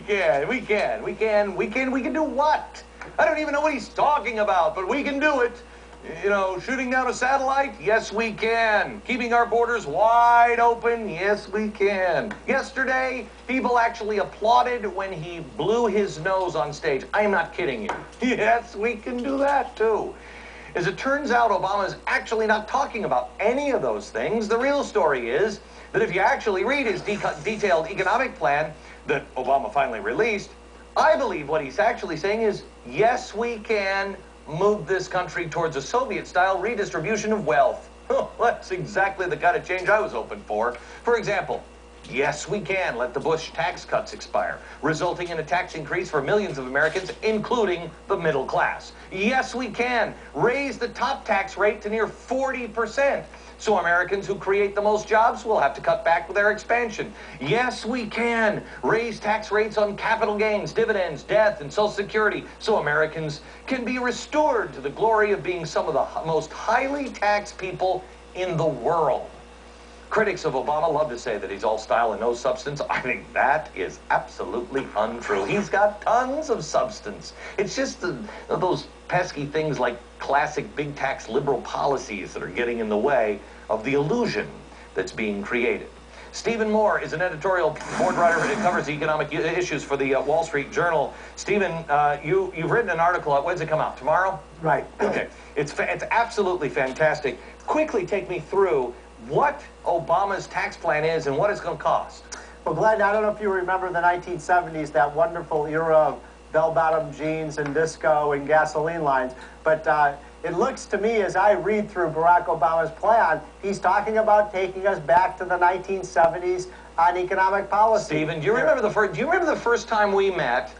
We can do what? I don't even know what he's talking about, but we can do it. You know, shooting down a satellite? Yes, we can. Keeping our borders wide open? Yes, we can. Yesterday, people actually applauded when he blew his nose on stage. I'm not kidding you. Yes, we can do that, too. As it turns out, Obama's actually not talking about any of those things. The real story is that if you actually read his detailed economic plan that Obama finally released, I believe what he's actually saying is, yes, we can move this country towards a Soviet-style redistribution of wealth. Oh, that's exactly the kind of change I was hoping for. For example, yes, we can let the Bush tax cuts expire, resulting in a tax increase for millions of Americans, including the middle class. Yes, we can raise the top tax rate to near 40%. So Americans who create the most jobs will have to cut back with their expansion. Yes, we can raise tax rates on capital gains, dividends, death, and Social Security so Americans can be restored to the glory of being some of the most highly taxed people in the world. Critics of Obama love to say that he's all style and no substance. I think that is absolutely untrue. He's got tons of substance. It's just those pesky things like classic big tax liberal policies that are getting in the way of the illusion that's being created. Stephen Moore is an editorial board writer that covers economic issues for the Wall Street Journal. Stephen, you've written an article. When's it come out? Tomorrow? Right. Okay. It's absolutely fantastic. Quickly take me through what Obama's tax plan is and what it's going to cost. Well, Glenn, I don't know if you remember the 1970s, that wonderful era of bell-bottom jeans and disco and gasoline lines. But it looks to me, as I read through Barack Obama's plan, he's talking about taking us back to the 1970s on economic policy. Stephen, do you remember the first time we met?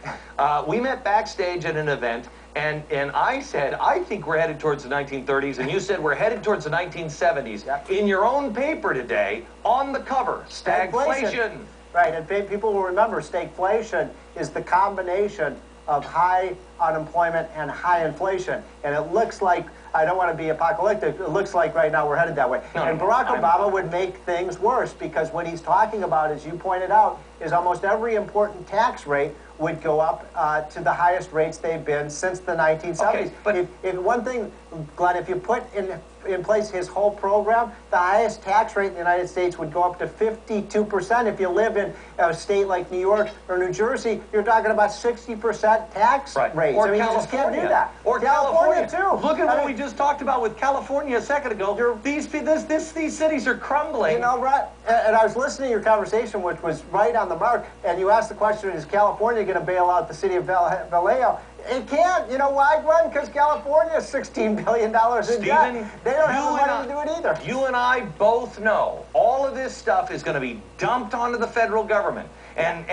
We met backstage at an event. And I said, I think we're headed towards the 1930s, and you said we're headed towards the 1970s. Yep. In your own paper today, on the cover, stagflation. Right, and people will remember stagflation is the combination of high unemployment and high inflation. And it looks like, I don't want to be apocalyptic, it looks like right now we're headed that way. And Barack Obama would make things worse, because what he's talking about, as you pointed out, is almost every important tax rate would go up to the highest rates they've been since the 1970s. Okay, but if one thing, Glenn, if you put in place his whole program, the highest tax rate in the United States would go up to 52%. If you live in a state like New York or New Jersey, you're talking about 60% tax rates. Or I mean, California. you just can't do that. Or California too. Look at what we just talked about with California a second ago. These cities are crumbling. You know, right? And I was listening to your conversation, which was right on the mark, and you asked the question, is California going to bail out the city of Vallejo? It can't. You know why, Glenn? Because California is $16 billion in debt. They don't have the money to do it either. You and I both know all of this stuff is going to be dumped onto the federal government. And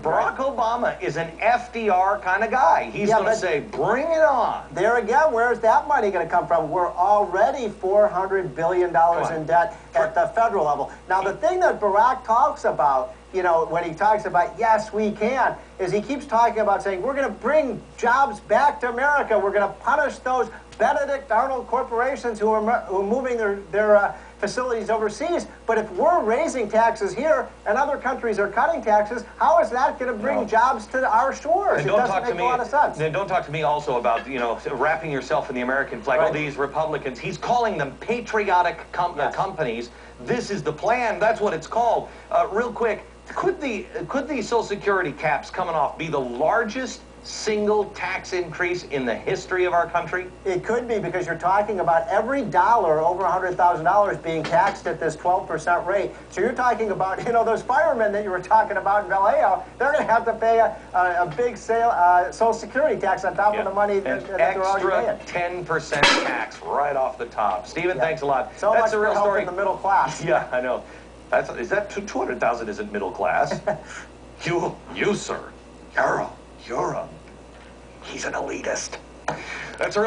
Barack Obama is an FDR kind of guy. He's going to say, bring it on. There again, where's that money going to come from? We're already $400 billion in debt at the federal level. Now, the thing that Barack talks about, you know, when he talks about, yes, we can, is he keeps talking about saying, we're going to bring jobs back to America. We're going to punish those Benedict Arnold corporations who are moving their facilities overseas. But if we're raising taxes here and other countries are cutting taxes, how is that going to bring jobs to our shores? It doesn't make a lot of sense. Then don't talk to me also about, you know, wrapping yourself in the American flag. All these Republicans, he's calling them patriotic companies. This is the plan. That's what it's called. Real quick, could the Social Security caps coming off be the largest single tax increase in the history of our country? It could be, because you're talking about every dollar over $100,000 being taxed at this 12% rate. So you're talking about, you know, those firemen that you were talking about in Vallejo, they're going to have to pay a big Social Security tax on top of the money that they're already paying. 10% tax right off the top. Stephen, thanks a lot. So That's much a real for story. helping the middle class. Yeah, I know. Is that 200,000 isn't middle class? you, sir, he's an elitist. That's a real